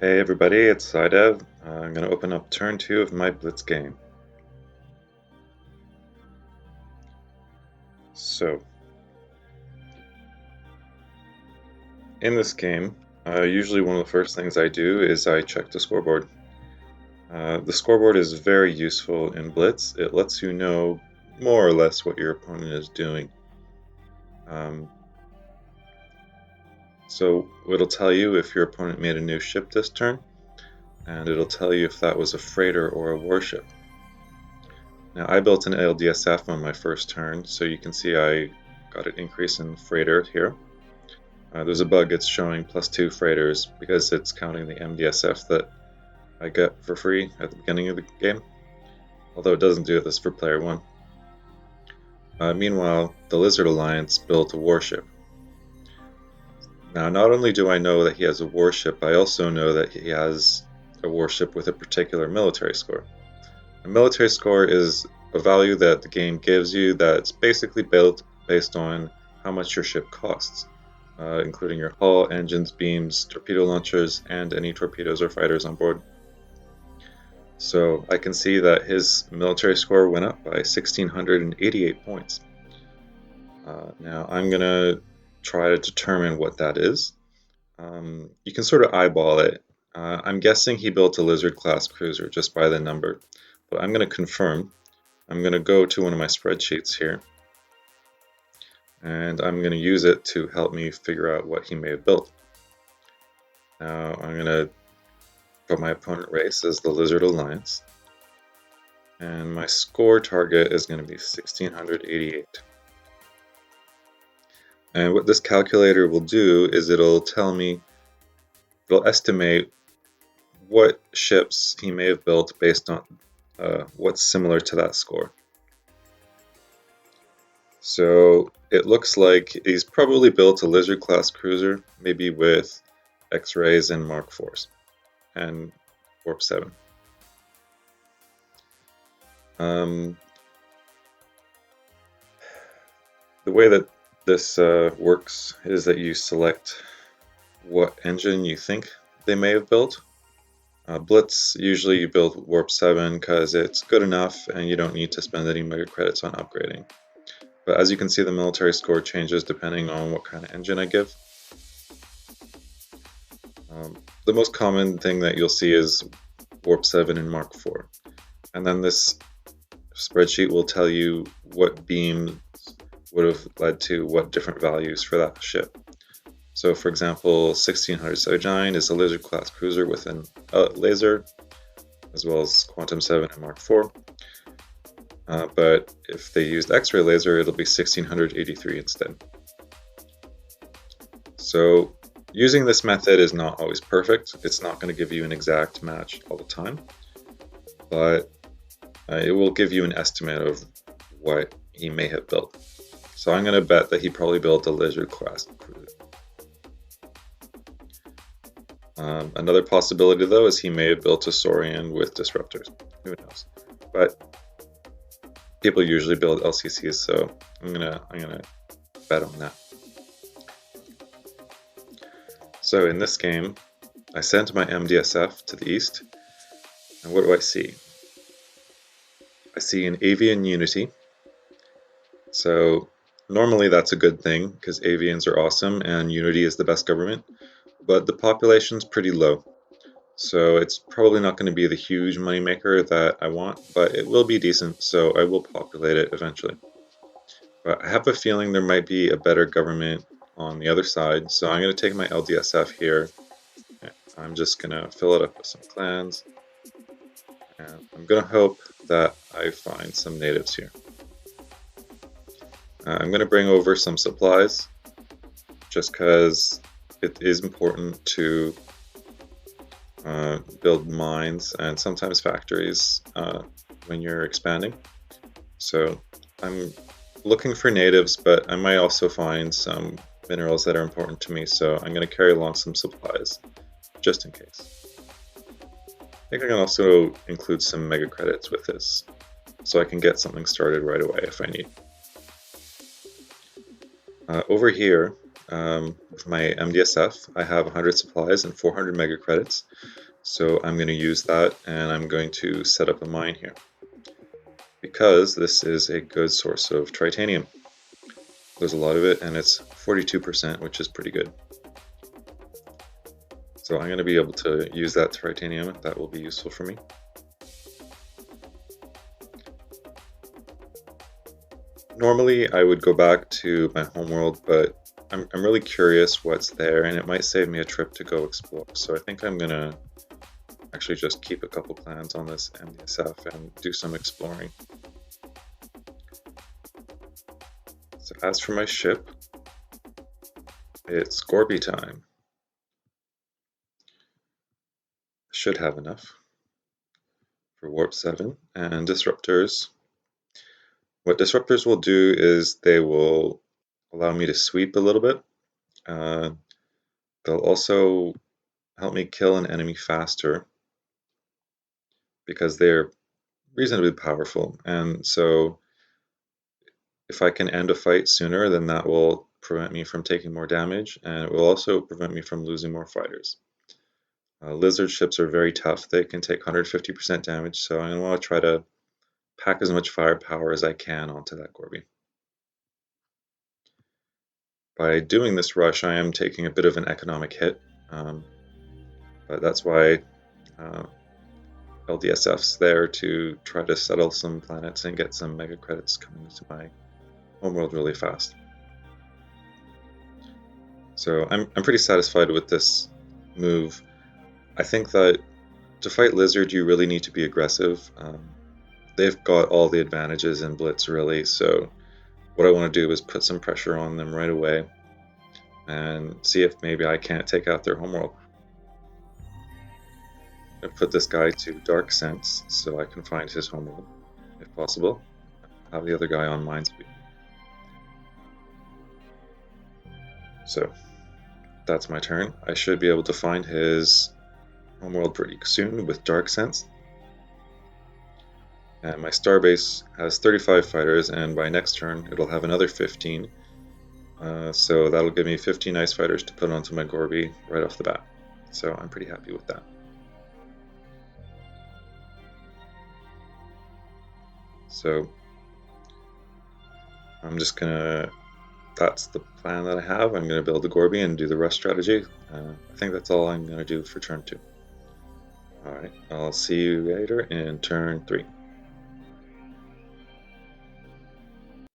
Hey everybody, it's Sidev. I'm going to open up turn 2 of my Blitz game. So, in this game, usually one of the first things I do is I check the scoreboard. The scoreboard is very useful in Blitz. It lets you know more or less what your opponent is doing. So it'll tell you if your opponent made a new ship this turn, and it'll tell you if that was a freighter or a warship. Now I built an LDSF on my first turn, so you can see I got an increase in freighter here. There's a bug, it's showing +2 freighters because it's counting the MDSF that I get for free at the beginning of the game, although it doesn't do this for player 1. Meanwhile, the Lizard Alliance built a warship. Now, not only do I know that he has a warship, I also know that he has a warship with a particular military score. A military score is a value that the game gives you that's basically built based on how much your ship costs, including your hull, engines, beams, torpedo launchers, and any torpedoes or fighters on board. So I can see that his military score went up by 1,688 points. Now I'm going to try to determine what that is. You can sort of eyeball it. I'm guessing he built a Lizard class cruiser just by the number, but I'm going to confirm. I'm going to go to one of my spreadsheets here, and I'm going to use it to help me figure out what he may have built. Now I'm going to put my opponent race as the Lizard Alliance, and my score target is going to be 1,688. And what this calculator will do is it'll estimate what ships he may have built based on what's similar to that score. So it looks like he's probably built a Lizard class cruiser, maybe with X-rays and Mark IVs and Warp 7. The way that this works is that you select what engine you think they may have built. Blitz, usually you build Warp 7 because it's good enough and you don't need to spend any mega credits on upgrading. But as you can see, the military score changes depending on what kind of engine I give. The most common thing that you'll see is Warp 7 and Mark IV. And then this spreadsheet will tell you what beam would have led to what different values for that ship. So for example, 1679 is a Lizard class cruiser with a laser, as well as Quantum 7 and Mark IV. But if they used X-ray laser, it'll be 1683 instead. So using this method is not always perfect. It's not going to give you an exact match all the time, but it will give you an estimate of what he may have built. So I'm going to bet that he probably built a Lizard class cruiser. Another possibility, though, is he may have built a Saurian with disruptors. Who knows? But people usually build LCCs, so I'm gonna bet on that. So in this game, I sent my MDSF to the east, and what do I see? I see an avian unity. So normally that's a good thing because avians are awesome and unity is the best government, but the population's pretty low. So it's probably not going to be the huge moneymaker that I want, but it will be decent, so I will populate it eventually. But I have a feeling there might be a better government on the other side, so I'm going to take my LDSF here. I'm just going to fill it up with some clans, and I'm going to hope that I find some natives here. I'm going to bring over some supplies, just because it is important to build mines and sometimes factories when you're expanding. So I'm looking for natives, but I might also find some minerals that are important to me, so I'm going to carry along some supplies just in case. I think I can also include some mega credits with this, so I can get something started right away if I need. Over here, With my MDSF, I have 100 supplies and 400 mega credits, so I'm going to use that, and I'm going to set up a mine here because this is a good source of tritanium. There's a lot of it, and it's 42%, which is pretty good. So I'm going to be able to use that tritanium. That will be useful for me. Normally I would go back to my homeworld, but I'm really curious what's there, and it might save me a trip to go explore. So I think I'm going to actually just keep a couple clans on this MDSF and do some exploring. So as for my ship, it's Gorby time. Should have enough for Warp 7 and Disruptors. What Disruptors will do is they will allow me to sweep a little bit. They'll also help me kill an enemy faster because they're reasonably powerful, and so if I can end a fight sooner, then that will prevent me from taking more damage, and it will also prevent me from losing more fighters. Lizard ships are very tough. They can take 150% damage, so I'm going to want to try to pack as much firepower as I can onto that Gorby. By doing this rush, I am taking a bit of an economic hit, but that's why LDSF's there to try to settle some planets and get some mega credits coming into my homeworld really fast. So I'm pretty satisfied with this move. I think that to fight Lizard, you really need to be aggressive. They've got all the advantages in Blitz, really, so what I want to do is put some pressure on them right away and see if maybe I can't take out their homeworld. I'm going to put this guy to Dark Sense so I can find his homeworld, if possible. Have the other guy on Minesweep. So that's my turn. I should be able to find his homeworld pretty soon with Dark Sense. And my starbase has 35 fighters, and by next turn it'll have another 15. So that'll give me 15 ice fighters to put onto my Gorby right off the bat. So I'm pretty happy with that. So I'm just gonna, that's the plan that I have. I'm gonna build the Gorby and do the rush strategy. I think that's all I'm gonna do for turn 2. Alright, I'll see you later in turn 3.